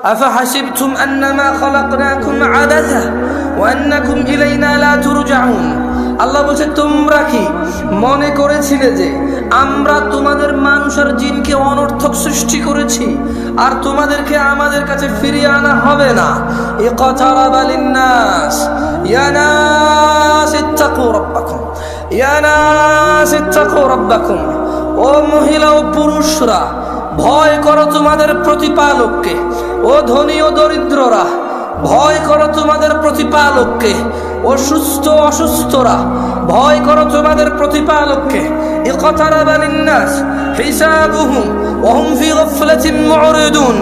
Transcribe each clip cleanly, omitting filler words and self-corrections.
আফাহাসিবতুম আন্নামা খালাকনাকুম আবাসা ওয়া আন্নাকুম ইলাইনা লা তুরজাউন। আল্লাহ বলছে, তোমরা কি মনে করেছিলে যে আমরা তোমাদের মানুষ আর জিনকে অনর্থক সৃষ্টি করেছি আর তোমাদেরকে আমাদের কাছে ফিরিয়ে আনা হবে না? ইকতারাবা লিন্নাস ইয়া নাস ইত্তাকু রাব্বাকুম ইয়া নাস ইত্তাকু রাব্বাকুম। ও মহিলা ও পুরুষরা, ভয় করো তোমাদের প্রতিপালককে। ও ধনী ও দরিদ্ররা, ভয় করো তোমাদের প্রতিপালককে। ও সুস্থ অসুস্থরা, ভয় করো তোমাদের প্রতিপালককে। ইকতারাবা লিন্নাস হিসাবুহুম ওয়া হুম ফি গাফলাতিন মুরিদুন।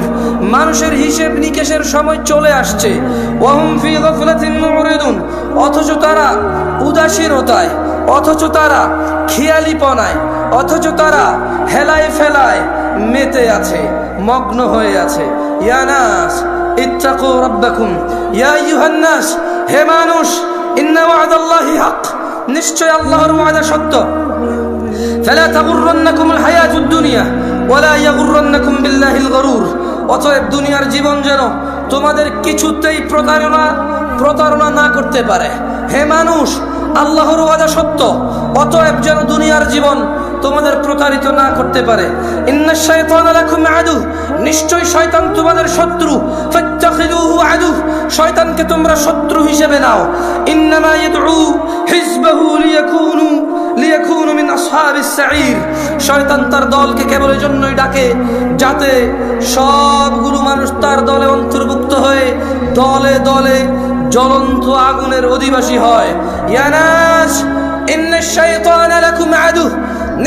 মানুষের হিসাব নিকেশের সময় চলে আসছে। ওয়া হুম ফি গাফলাতিন মুরিদুন, অথচ তারা উদাসীনতায়, অথচ তারা খেয়ালিপনায়, অথচ তারা হেলায় ফেলায় মেতে আছে, মগ্ন হয়ে আছে। ইয়া নাস ইত্তাকু রাব্বাকুম ইয়া আইয়ুহান নাস, হে মানুষ, ইন্না ওয়াদাল্লাহি হক, নিশ্চয় আল্লাহর ওয়াদা সত্য। ফালা তাগুররান্নাকুমুল হায়াতুদ দুনিয়া ওয়ালা ইয়াগুররান্নাকুম বিল্লাহিল গরুর। অতএব দুনিয়ার জীবন যেন তোমাদের কিছুতেই প্রতারণা না করতে পারে। হে মানুষ, আল্লাহর ওয়াদা সত্য, অতএব যেন দুনিয়ার জীবন তোমাদের প্রতারিত না করতে পারে। ইন্নাশ শাইতানা লাকুম আদু, নিশ্চয় শয়তান তোমাদের শত্রু। ফাত্তাখিযুহু আদু, শয়তানকে তোমরা শত্রু হিসেবে নাও। ইন্নামা ইয়াদউ হিজবাহু লিয়াকুনু মিন আসহাবিস সাঈর। শয়তান তার দলকে কেবল এই জন্যই ডাকে যাতে সবগুলো মানুষ তার দলে অন্তর্ভুক্ত হয়ে দলে দলে জ্বলন্ত আগুনের অধিবাসী হয়। ইয়া নাস ইন্নাশ শাইতানা লাকুম আদু,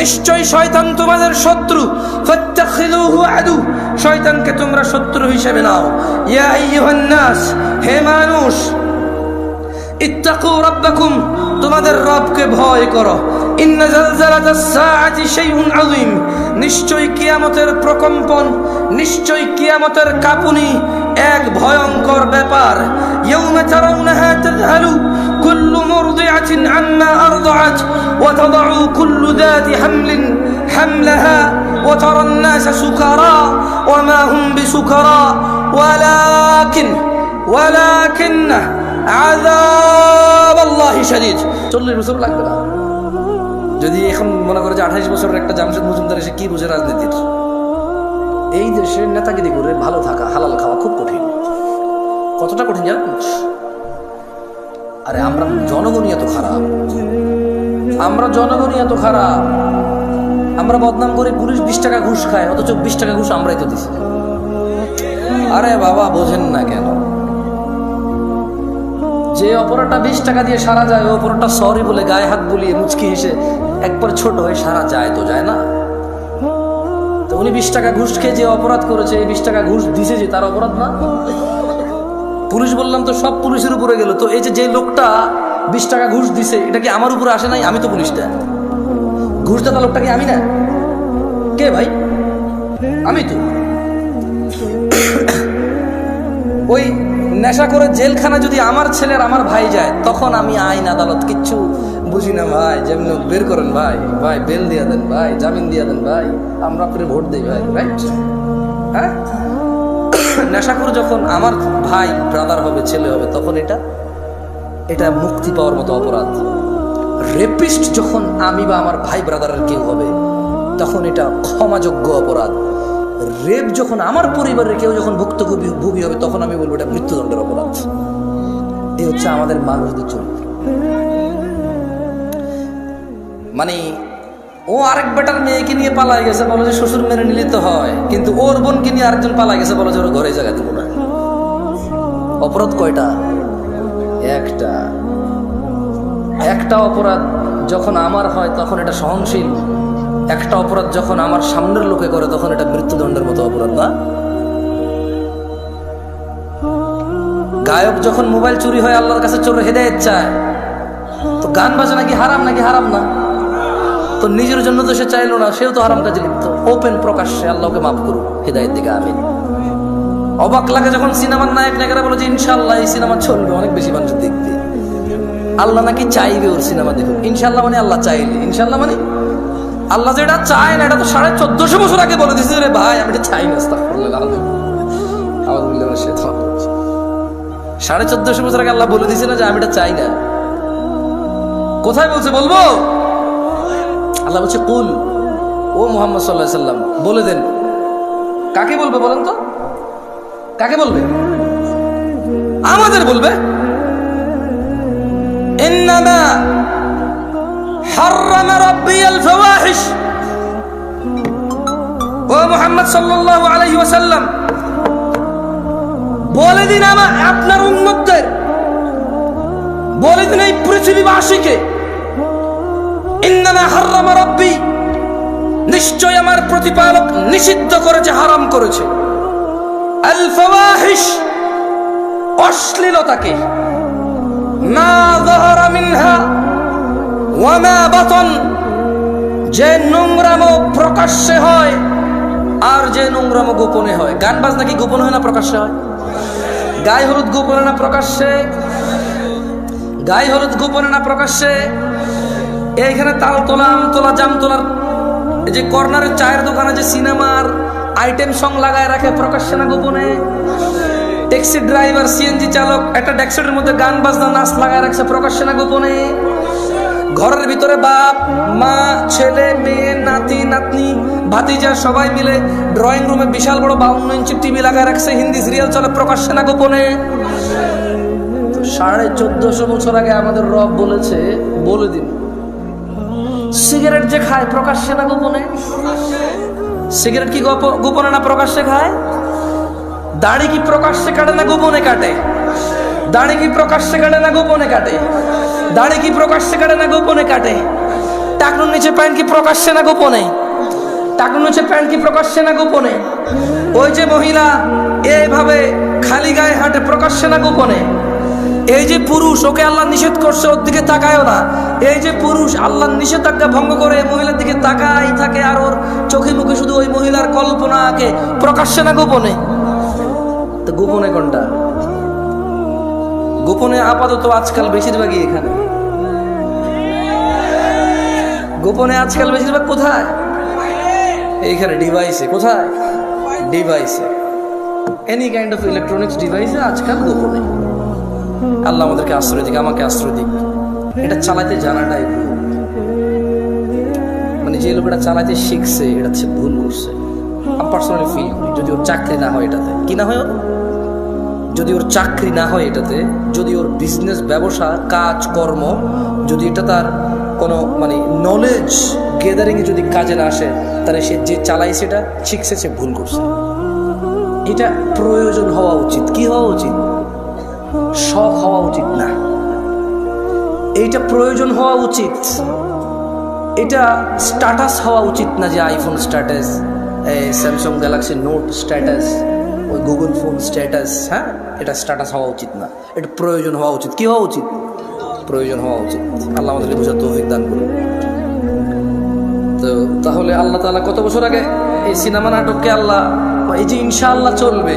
নিশ্চয় শয়তান তোমাদের শত্রু। ফাত্তাখিযুহু আদু, শয়তানকে তোমরা শত্রু হিসেবে নাও। ইয়া আইয়ুহান নাস, হে মানুষ, ইত্তাকু রাব্বাকুম, তোমাদের রবকে ভয় করো। ইন্না জালজালাতাস সাআতি শাইউন আযীম, নিশ্চয় কিয়ামতের প্রকম্পন, নিশ্চয় কিয়ামতের কাঁপুনি এক ভয়ঙ্কর ব্যাপার। ইয়াউমা তারাউনাহা তাযহালু কুল্লু মুরদিআতিন আম্মা আরদাআত ওয়া তাদাউ কুল্লু যাতি হামলিন হামলাহা ওয়া তারান নাসা সুকারা ওয়া মা হুম বিসুকারা ওয়ালাকিন্না আযাবাল্লাহি শাদীদ। 40 বছর লাগবে না। যদি এখন মনে করে যে 28 বছরের একটা জামশেদ মজুমদার এসে কি বুঝে রাজনীতির, এই দেশের নেতাগিরি করে ভালো থাকা, হালাল খাওয়া খুব কঠিন। কতটা কঠিন জানেন? আরে আমরা জনগণই এত খারাপ, আমরা বদনাম করি পুলিশ 20 টাকা ঘুষ খায়, অথচ 20 টাকা ঘুষ আমরাই তো দিছি। আরে বাবা, বোঝেন না কেন? যে অপরাধটা 20 টাকা দিয়ে সারা যায়, ওই অপরাধটা সরি বলে গায়ে হাত বুলিয়ে মুচকি হেসে একবার ছোট হয়ে সারা যায় তো যায় না? তো উনি 20 টাকা ঘুষ খেয়ে যে অপরাধ করেছে, এই 20 টাকা ঘুষ দিছে যে তার অপরাধ না? পুলিশ বললাম তো সব পুলিশের উপরে গেল, তো এই যে লোকটা 20 টাকা ঘুষ দিছে, এটা কি আমার উপরে আসে নাই? আমি তো পুলিশটা, ঘুষ দেওয়া লোকটা কি আমি না? কে ভাই? আমি তো। ওই নেশা করে জেলখানা যদি আমার ছেলের আমার ভাই যায়, তখন আমি আইন আদালত কিচ্ছু বুঝি না ভাই। যেমন বের করেন ভাই, বেল দিয়ে দেন ভাই, জামিন দিয়ে দেন ভাই, আমরা আপনার ভোট দিই ভাই, রাইট? হ্যাঁ, নেশা করে যখন আমার ভাই ব্রাদার হবে, ছেলে হবে, তখন এটা মুক্তি পাওয়ার মতো অপরাধ। রেপিস্ট যখন আমি বা আমার ভাই ব্রাদারের কেউ হবে, তখন এটা ক্ষমাযোগ্য অপরাধ। রেপ যখন আমার পরিবারের কেউ যখন ভুক্তভোগী হবে, তখন আমি বলবো এটা মৃত্যুদণ্ডের অপরাধ। এই হচ্ছে আমাদের মানুষদের চরিত্র। মানে ও আরেক বেটার মেয়েকে নিয়ে পালাই গেছে, বলো যে শ্বশুর মেনে নিলে তো হয়, কিন্তু ওর বোনকে নিয়ে আরেকজন পালাই গেছে, বলো যে ওর ঘরে জায়গা দেবো না। অপরাধ কয়টা? একটা অপরাধ যখন আমার হয় তখন এটা সহনশীল, একটা অপরাধ যখন আমার সামনের লোকে করে তখন এটা মৃত্যুদণ্ডের মতো অপরাধ না? গায়ক যখন মোবাইল চুরি হয় আল্লাহর কাছে চোর হেদায়েত চায়, তো গান বাজনা কি হারাম নাকি? হারাম না। তো নিজের জন্য তো সে চাইলো না, সেও তো হারাম কাজে লিপ্ত। ওপেন প্রকাশ্যে আল্লাহকে মাফ করুক, হেদায়েত দিকে আমিন। অবাক লাগে যখন সিনেমার নায়ক নায়িকারা বলে যে ইনশাআল্লাহ এই সিনেমা চলবে, অনেক বেশি মানুষ দেখবে। আল্লাহ নাকি চাইবে ওর সিনেমা দেখুক। ইনশাআল্লাহ মানে আল্লাহ চাইলে, ইনশাআল্লাহ মানে আল্লাহ যেটা চায় না, এটা তো 1450 বছর আগে বলে দিয়েছে রে ভাই, আমি এটা চাই না। আস্তাগফিরুল্লাহ। 1450 বছর আগে আল্লাহ বলে দিয়েছে না যে আমি এটা চাই না। কোথায় বলছে বলবো? আল্লাহ বলছে কুল, ও মুহাম্মদ সাল্লাল্লাহু আলাইহি সাল্লাম বলে দেন। কাকে বলবে বলেন তো? কাকে বলবে? আমাদের বলবে। ইন্নামা হাররামা রাব্বিয়াল ফাওয়াহিশ, ও মুহাম্মদ সাল্লাল্লাহু আলাইহি ওয়াসাল্লাম বলে দিন আপনার উম্মতদের, বলে দিন এই পৃথিবীবাসীকে, ইন্নামা হাররামা রাব্বি, নিশ্চয় আমার প্রতিপালক নিষিদ্ধ করেছে, হারাম করেছে, আল ফাওয়াহিশ, অশ্লীলতাকে, মা যাহারা মিনহা ওয়া মা বাতন, যে নোংরামো প্রকাশ্যে হয় আর যে নোংরামো গোপনে হয়। গান বাজনা কি গোপন হয় না প্রকাশ্যে হয়? গায়ে হলুদ গোপনে না প্রকাশ্যে? গায়ে হলুদ গোপনে না প্রকাশ্যে? এইখানে তাল তোলা, আম তোলা, জাম তোলার এই যে কর্নারের চায়ের দোকানে যে সিনেমার আইটেম সং লাগায় রাখে, প্রকাশ্যে না গোপনে? ট্যাক্সি ড্রাইভার, সিএনজি চালক একটা ডেস্কের মধ্যে গান বাজনা নাচ লাগায় রাখছে, প্রকাশ্যে না গোপনে? ঘরের ভিতরে বাপ মা, ছেলে মেয়ে, নাতি নাতনি, ভাতিজা সবাই মিলে ড্রয়িং রুমে বিশাল বড় 52 ইঞ্চি টিভি লাগায় রাখছে, হিন্দি সিরিয়াল চলে, প্রকাশ্যে না গোপনে? 1450 বছর আগে আমাদের রব বলেছে বলে দিন, সিগারেট যে খায় প্রকাশ্যে না গোপনে? সিগারেট কি গোপনে না প্রকাশ্যে খায়? দাড়ি কি প্রকাশ্যে কাটে না গোপনে কাটে? দাড়ি কি প্রকাশ্যে কাটে না গোপনে কাটে? দাড়ি কি প্রকাশ্যে কাটে না গোপনে কাটে? টাকনুর নিচে প্যান্ট কি প্রকাশ্যে না গোপনে? টাকনুর নিচে প্যান্ট কি প্রকাশ্যে না গোপনে? ওই যে মহিলা এইভাবে খালি গায়ে হাঁটে, প্রকাশ্যে না গোপনে? এই যে পুরুষ, ওকে আল্লাহ নিষেধ করছে ওর দিকে তাকায়ও না, এই যে পুরুষ আল্লাহর নিষেধাজ্ঞা ভঙ্গ করে মহিলার দিকে তাকাই থাকে আর ওর চোখে মুখে শুধু ওই মহিলার কল্পনা আঁকে, প্রকাশ্যে না গোপনে? তো গোপনে কোনটা? গোপনে আপাতত আজকাল বেশিরভাগই এখানে। গোপনে আজকাল বেশিরভাগ কোথায়? এইখানে ডিভাইসে। কোথায়? ডিভাইসে, এনি কাইন্ড অফ ইলেকট্রনিক্স ডিভাইসে আজকাল গোপনে। আল্লাহ আমাদেরকে আশ্রয় দিক, আমাকে আশ্রয় দিক। এটা চালাতে জানাটাই ভুল। মানে যে লোকটা চালাতে শিখছে এটা হচ্ছে ভুল করছে। আমি পার্সোনালি ফিল করি, যদি ওর চাকরি না হয় এটাতে, কি না হয় ওর, যদি ওর চাকরি না হয় এটাতে, যদি ওর বিজনেস, ব্যবসা, কাজ কর্ম, যদি এটা তার কোনো মানে নলেজ গেদারিংয়ে যদি কাজে না আসে, তাহলে সে যে চালাই সেটা শিখছে, সে ভুল করছে। এটা প্রয়োজন হওয়া উচিত। কি হওয়া উচিত? শখ হওয়া উচিত না, এইটা প্রয়োজন হওয়া উচিত। এটা স্ট্যাটাস হওয়া উচিত না, যে iPhone status, Samsung Galaxy note status, ওই গুগল ফোন স্ট্যাটাস। হ্যাঁ, এটা স্ট্যাটাস হওয়া উচিত না, এটা প্রয়োজন হওয়া উচিত। কি হওয়া উচিত? প্রয়োজন হওয়া উচিত। আল্লাহ আমাদেরকে বোঝার তৌফিক দান করুন। তো তাহলে আল্লাহ তাআলা কত বছর আগে এই সিনেমা নাটককে আল্লাহ, এই যে ইনশাআল্লাহ চলবে,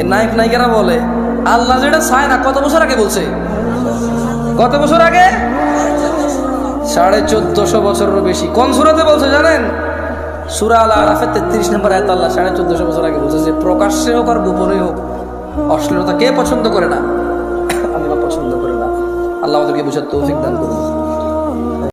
এই নায়ক নায়িকারা বলে আল্লাহ যেটা চায় না, কত বছর আগে বলছে? কত বছর আগে? 1450 বছরেরও বেশি। কোন সূরাতে বলছে জানেন? সূরা আল আরাফের 33 নম্বর আয়াত আল্লাহ 1450 বছর আগে বলছে যে প্রকাশ্যে হোক আর গোপনে হোক অশ্লীলতা কে পছন্দ করে না? আল্লাহ পছন্দ করে না। আল্লাহ আমাদেরকে বুঝার তৌফিক দান করুন।